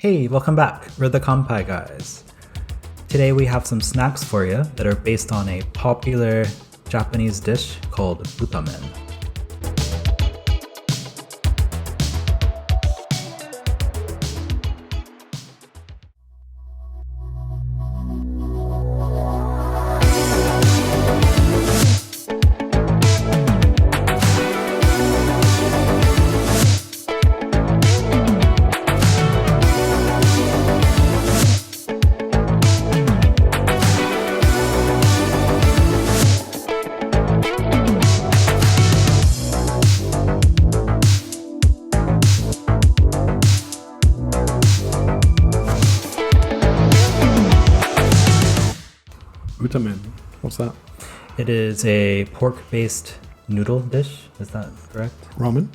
Hey, welcome back. We're the Kanpai guys. Today we have some snacks for you that are based on a popular Japanese dish called Butamen. Butamen. What's that? It is a pork-based noodle dish. Is that correct? Ramen?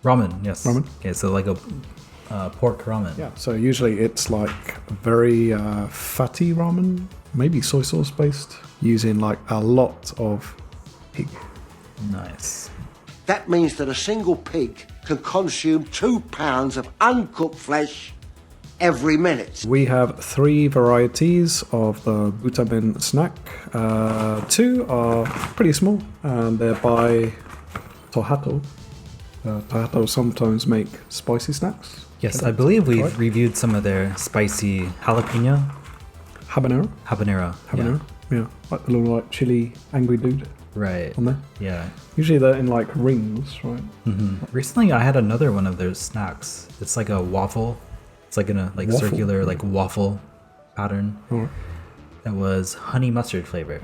Ramen, yes. Ramen. Okay, so like a pork ramen. Yeah, so usually it's like very fatty ramen, maybe soy sauce based, using like a lot of pig. Nice. That means that a single pig can consume 2 pounds of uncooked flesh every minute. We have 3 varieties of the Butamen snack. 2 are pretty small and they're by Tohato. Tohato sometimes make spicy snacks. Yes, I believe we've reviewed some of their spicy jalapeno. Habanero. Habanero. Yeah. Like the little like chili angry dude Right. on there. Yeah. Usually they're in like rings, right? Recently I had another one of their snacks. It's like a waffle. It's like in a like Waffle? circular like waffle pattern. Alright. That was honey mustard flavor.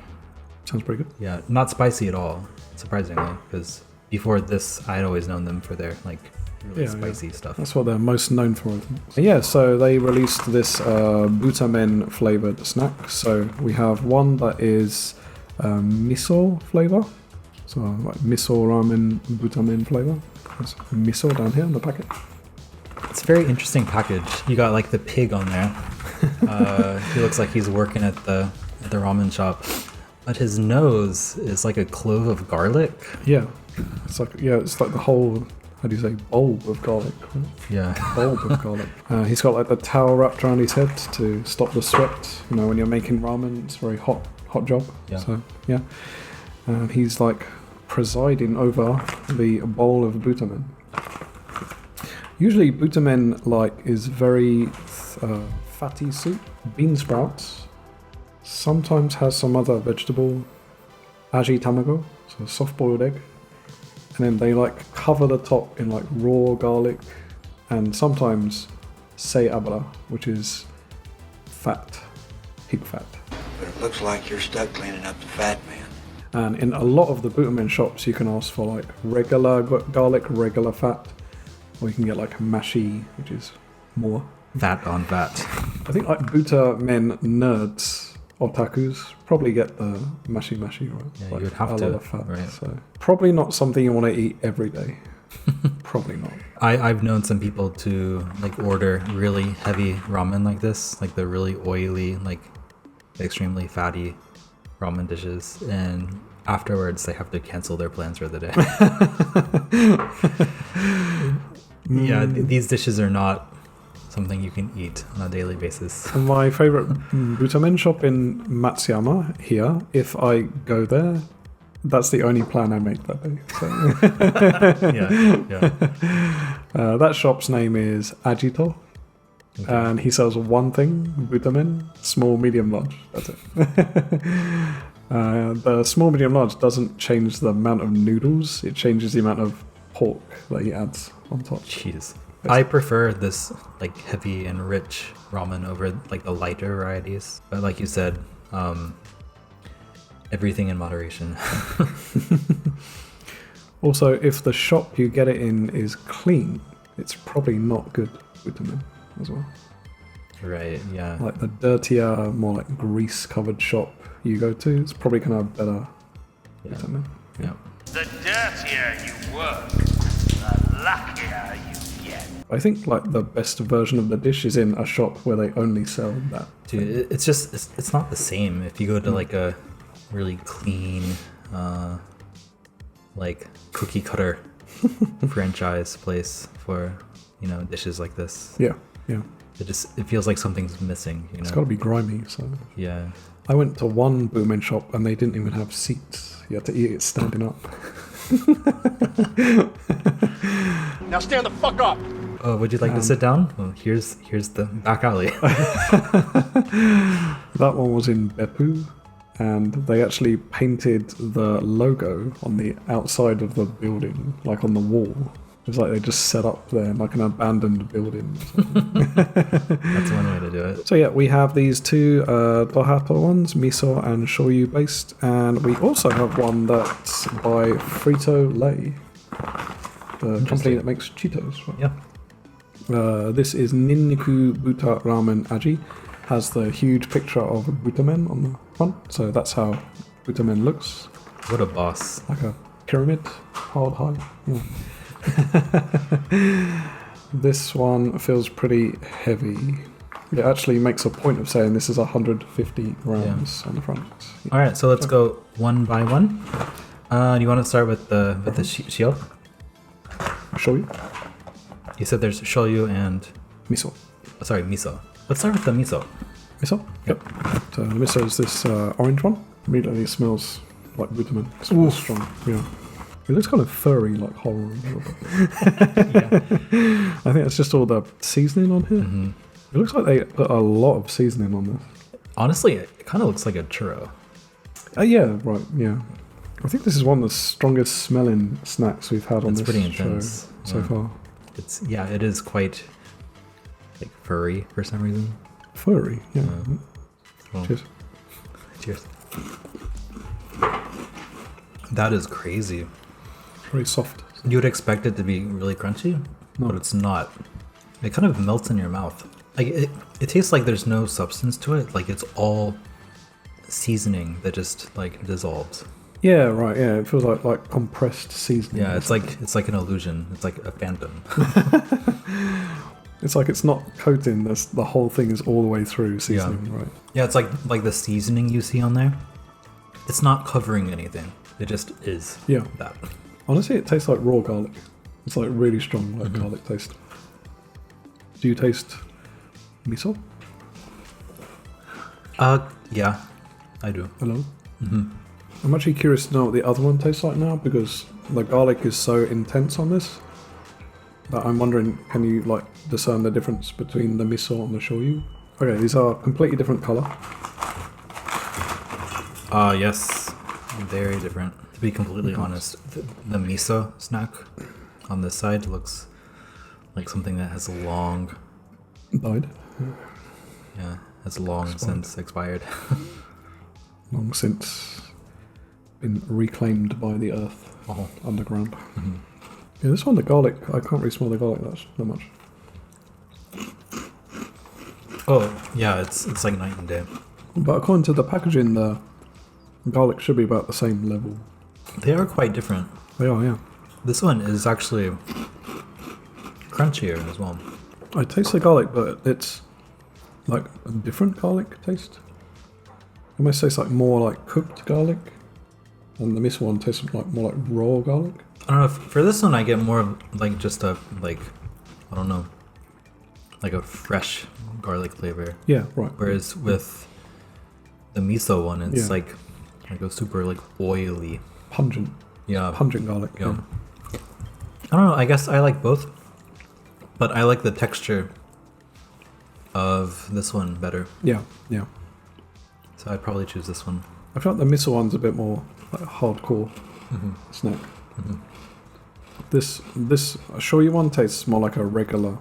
Sounds pretty good. Yeah, not spicy at all, surprisingly, because before this I had always known them for their like really spicy stuff. That's what they're most known for. I think. Yeah, so they released this Butamen flavored snack. So we have one that is miso flavor. So like miso ramen Butamen flavor. There's miso down here on the packet. It's a very interesting package. You got like the pig on there. He looks like he's working at the ramen shop, but his nose is like a clove of garlic. Yeah, it's like the whole. How do you say bulb of garlic? Right? Yeah. Bulb of garlic. He's got like the towel wrapped around his head to stop the sweat. You know, when you're making ramen, it's a very hot job. Yeah. So yeah, and he's like presiding over the bowl of Butamen. Usually Butamen like is very fatty soup. Bean sprouts. Sometimes has some other vegetable. Aji tamago, so soft boiled egg. And then they like cover the top in like raw garlic and sometimes sei abara, which is fat, pig fat. But it looks like you're stuck cleaning up the fat, man. And in a lot of the Butamen shops you can ask for like regular garlic, regular fat, or you can get like mashi, which is more. Fat on fat. I think like Butamen nerds, otakus, probably get the mashi, right? Yeah, like you would have a to, lot of fat, right. So probably not something you want to eat every day. Probably not. I've known some people to like order really heavy ramen like this, like the really oily, like extremely fatty ramen dishes, and afterwards they have to cancel their plans for the day. Yeah, these dishes are not something you can eat on a daily basis. My favorite Butamen shop in Matsuyama here, if I go there, that's the only plan I make that day. So. That shop's name is Agito, and he sells one thing, Butamen, small, medium, large. That's it. The small, medium, large doesn't change the amount of noodles, it changes the amount of pork that he adds on top. Jeez. I prefer this like heavy and rich ramen over like the lighter varieties. But like you said, everything in moderation. Also, if the shop you get it in is clean, it's probably not good Butamen as well. Right, yeah. Like the dirtier, more like grease-covered shop you go to, it's probably gonna have better Butamen. Yeah. The dirtier you work, the luckier you get. I think like the best version of the dish is in a shop where they only sell that. Dude, it's not the same if you go to like a really clean like cookie cutter franchise place for, you know, dishes like this. Yeah, yeah. it feels like something's missing. You know. It's got to be grimy. So Yeah. I went to one Butamen shop and they didn't even have seats. You had to eat it standing up. Now stand the fuck up! Oh, would you like to sit down? Well, here's the back alley. That one was in Beppu, and they actually painted the logo on the outside of the building, like on the wall. It was like they just set up there, like an abandoned building. That's one way to do it. So yeah, we have these two Tohato ones, miso and shoyu based, and we also have one that's by Frito Lay, the company that makes Cheetos. Right? Yeah. This is Ninniku Buta Ramen Aji. Has the huge picture of Butamen on the front, so that's how Butamen looks. What a boss. Like a pyramid, hard high. Yeah. This one feels pretty heavy. It actually makes a point of saying this is 150 grams on the front. All right, so let's go one by one. Do you want to start with the shio? Shoyu, You said there's shoyu and miso. sorry, miso. Let's start with the miso. Miso? Yep. So the miso is this orange one. Immediately it smells like Butamen. It smells strong. Yeah. It looks kind of furry, like horror. A little bit. I think it's just all the seasoning on here. Mm-hmm. It looks like they put a lot of seasoning on this. Honestly, it kind of looks like a churro. Yeah, right. Yeah. I think this is one of the strongest smelling snacks we've had on It's this pretty show intense. so Yeah. far. It is quite like furry for some reason. Furry, yeah. Well, Cheers. Cheers. That is crazy. Very soft. You would expect it to be really crunchy, but it's not. It kind of melts in your mouth. Like it tastes like there's no substance to it. Like it's all seasoning that just like dissolves. Yeah, right. Yeah, it feels like compressed seasoning. Yeah, it's like an illusion. It's like a phantom. It's like it's not coating. The whole thing is all the way through seasoning, right? Yeah, it's like the seasoning you see on there. It's not covering anything. It just is. Yeah. That. Honestly, it tastes like raw garlic. It's like really strong, like garlic taste. Do you taste miso? Yeah, I do. Hello? I'm actually curious to know what the other one tastes like now, because the garlic is so intense on this that I'm wondering, can you like discern the difference between the miso and the shoyu? Okay, these are completely different color. Yes, very different. To be completely honest, the miso snack on this side looks like something that has long, Died. has long since expired. Long since been reclaimed by the earth underground. Yeah, this one, the garlic, I can't really smell the garlic that much. Oh, yeah, it's like night and day. But according to the packaging, the garlic should be about the same level. They are quite different. They are, yeah. This one is actually crunchier as well. I taste the garlic, but it's like a different garlic taste. It almost tastes like more like cooked garlic, and the miso one tastes like more like raw garlic. I don't know, for this one I get more of like just a, like, I don't know, like a fresh garlic flavor. Yeah, right. Whereas with the miso one, it's Yeah. like a super like oily. Pungent. Yeah. Pungent garlic. Yeah. I don't know, I guess I like both. But I like the texture of this one better. Yeah, yeah. So I'd probably choose this one. I feel like the miso one's a bit more like hardcore snack. This shoyu one tastes more like a regular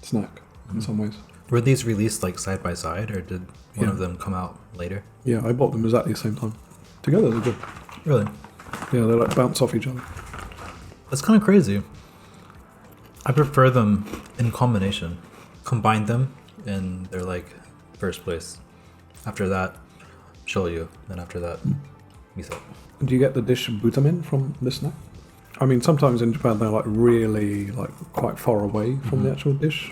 snack in some ways. Were these released like side by side, or did one of them come out later? Yeah, I bought them exactly the same time. Together they're good. Really? Yeah, they like bounce off each other. That's kind of crazy. I prefer them in combination. Combine them, and they're like first place. After that, shoyu. Then after that, miso. Do you get the dish Butamen from this snack? I mean, sometimes in Japan they're like really like quite far away from the actual dish.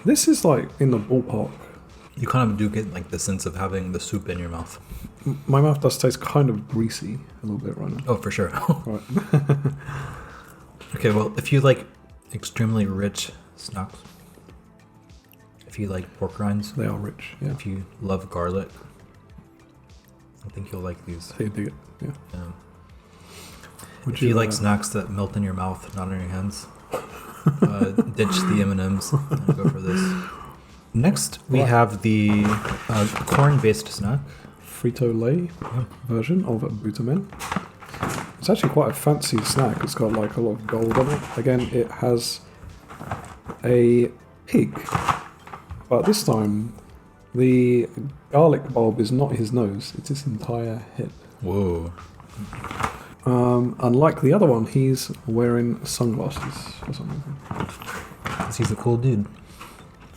This is like in the ballpark. You kind of do get like the sense of having the soup in your mouth. My mouth does taste kind of greasy a little bit right now. Oh, for sure. Right. Okay, well, if you like extremely rich snacks, If you like pork rinds, They are rich. Yeah. if you love garlic, I think you'll like these. They dig it. Yeah. Would If you like snacks that melt in your mouth, not in your hands, ditch the M&Ms and go for this. Next, we have the corn-based snack. Frito-Lay version of Butamen. It's actually quite a fancy snack. It's got like a lot of gold on it. Again, it has a pig, but this time the garlic bulb is not his nose, it's his entire head. Whoa. Unlike the other one, he's wearing sunglasses for some reason. He's a cool dude.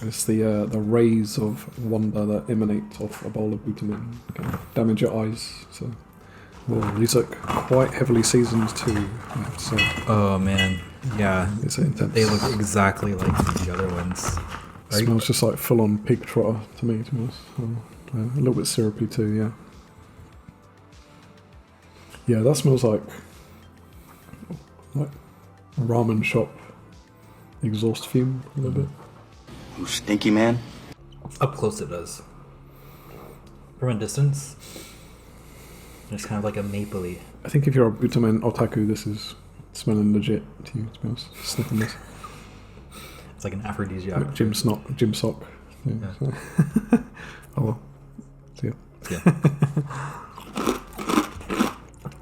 It's the rays of wonder that emanate off a bowl of Butamen can damage your eyes. So, well, these look quite heavily seasoned too, I have to say. Oh man, yeah. It's intense. They look exactly like the other ones. It smells just like full-on pig trotter to me, to be honest. A little bit syrupy too, yeah. Yeah, that smells like ramen shop exhaust fume a little bit. You stinky man. Up close it does. From a distance, it's kind of like a mapley. I think if you're a Butamen otaku, this is smelling legit to you, to be honest. Sniffing this. It's like an aphrodisiac. Gym sock. Yeah. Yeah. Oh well. See ya. Yeah.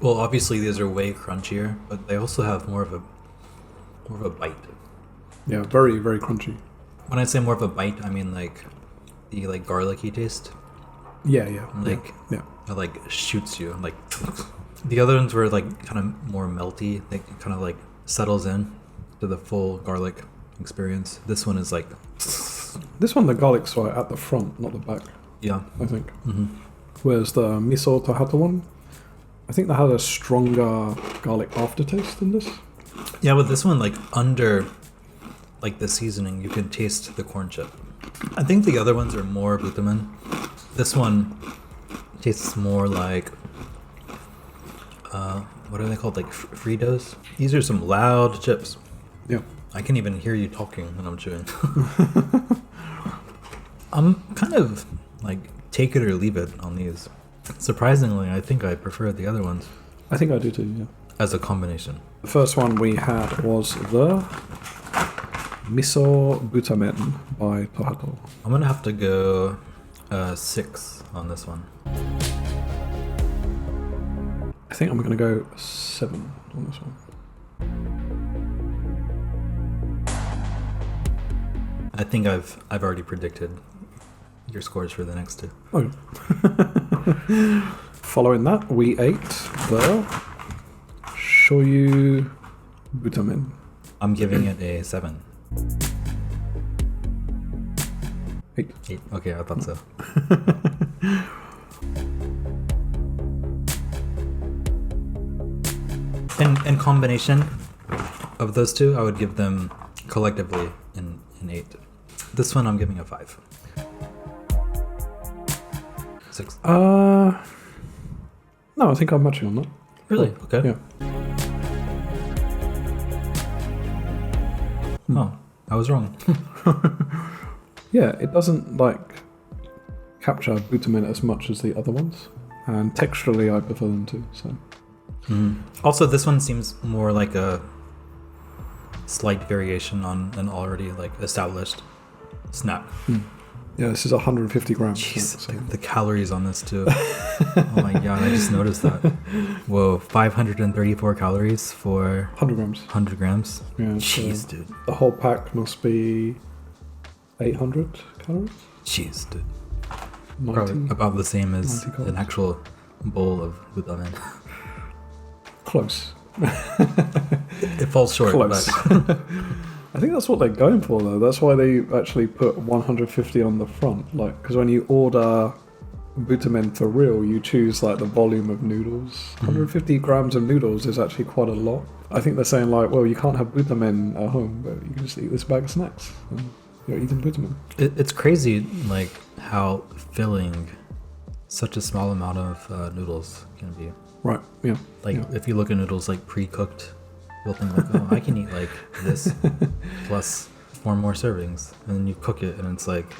Well, obviously these are way crunchier, but they also have more of a bite. Yeah, very, very crunchy. When I say more of a bite, I mean like the like garlicky taste. Yeah. Like yeah. it like shoots you. Like the other ones were like kind of more melty. They kind of like settles in to the full garlic experience. This one is like This one, the garlic's right at the front, not the back, yeah. I think. Mm-hmm. Whereas the Miso Tohato one, I think that had a stronger garlic aftertaste than this. Yeah, but this one like under like the seasoning, you can taste the corn chip. I think the other ones are more Butamen. This one tastes more like what are they called? Like Fritos. These are some loud chips. Yeah. I can even hear you talking when I'm chewing. I'm kind of like take it or leave it on these. Surprisingly, I think I prefer the other ones I think I do too, yeah. as a combination. The first one we had was the Miso Butamen by Tohato. I'm gonna have to go 6 on this one. I think I'm going to go 7 on this one. I think I've already predicted your scores for the next two. Oh. Following that, we ate the Shoyu Butamen. I'm giving it a 7. 8. 8. Okay, I thought so. In combination of those two, I would give them collectively an 8. This one I'm giving a 5. 6. No, I think I'm matching on that. Really? Okay. Yeah. Oh, I was wrong. Yeah, it doesn't like capture Butamen as much as the other ones, and texturally I prefer them too. So Also, this one seems more like a slight variation on an already like established snack. yeah, this is 150 grams. Jeez, So the calories on this too. Oh my god, I just noticed that. Whoa, 534 calories for 100 grams. 100 grams. Yeah, Jeez, so dude. the whole pack must be 800 calories. Jeez, dude. 90. Probably about the same as 90 calories. an actual bowl of Butamen. Close. It falls short, Close. but I think that's what they're going for, though. That's why they actually put 150 on the front. Like, because when you order Butamen for real, you choose like the volume of noodles. 150 grams of noodles is actually quite a lot. I think they're saying like, well, you can't have Butamen at home, but you can just eat this bag of snacks. And you're eating Butamen. it's crazy, like how filling such a small amount of noodles can be. Right. Yeah. Like yeah. if you look at noodles like pre-cooked, you'll think like, oh, I can eat like this plus 4 more servings, and then you cook it, and it's like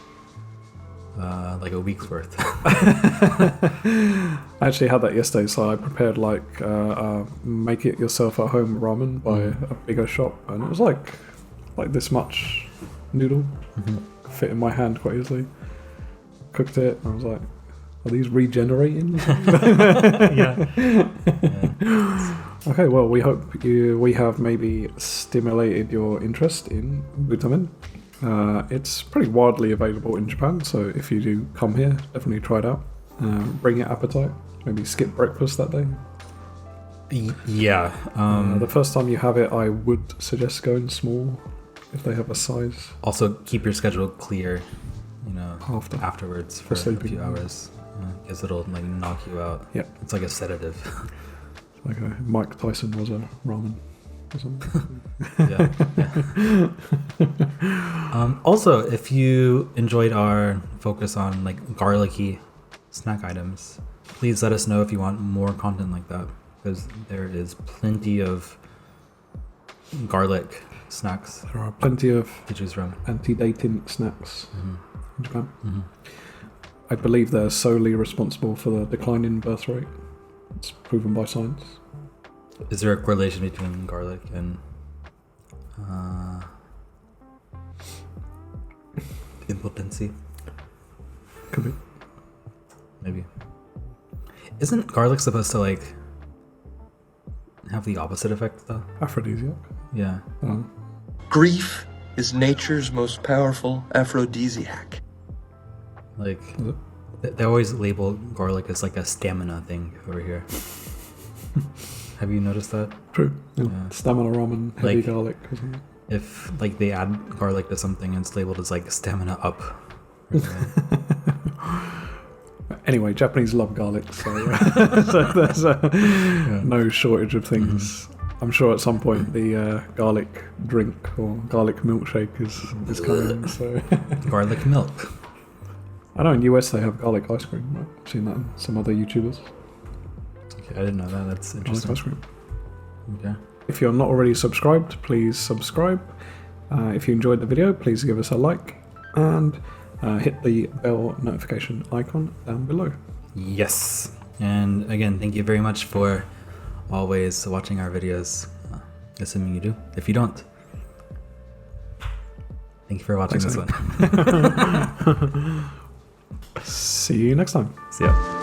a week's worth. I actually had that yesterday, so I prepared like make it yourself at home ramen by a bigger shop, and it was like this much noodle, fit in my hand quite easily. Cooked it, and I was like, are these regenerating? Yeah. Okay, well, we hope we have maybe stimulated your interest in Butamen. It's pretty widely available in Japan, so if you do come here, definitely try it out. Bring your appetite. Maybe skip breakfast that day. Yeah. The first time you have it, I would suggest going small if they have a size. Also, keep your schedule clear, afterwards for a sleeping. few hours, because it'll like knock you out. Yeah, it's like a sedative. Like Mike Tyson was a ramen or something. Yeah. Also, if you enjoyed our focus on like garlicky snack items, please let us know if you want more content like that, because there is plenty of garlic snacks. There are plenty of to choose from. Anti-dating snacks in Japan. I believe they're solely responsible for the decline in birth rate. It's proven by science. Is there a correlation between garlic and impotency? Could be. Maybe. Isn't garlic supposed to like have the opposite effect though? Aphrodisiac. Yeah. Grief is nature's most powerful aphrodisiac. Like they always label garlic as like a stamina thing over here. Have you noticed that? True. Yeah. Stamina ramen, heavy Like, garlic or something. If like they add garlic to something and it's labeled as like stamina up. Or Anyway, Japanese love garlic, so, so there's no shortage of things. I'm sure at some point the garlic drink or garlic milkshake is coming. So garlic milk. I know in US they have garlic ice cream. Right? I've seen that in some other YouTubers. Okay, I didn't know that. That's Garlic interesting. ice cream. Okay. If you're not already subscribed, please subscribe. If you enjoyed the video, please give us a like and hit the bell notification icon down below. Yes. And again, thank you very much for always watching our videos. Assuming you do. If you don't, thank you for watching this one. See you next time. See ya.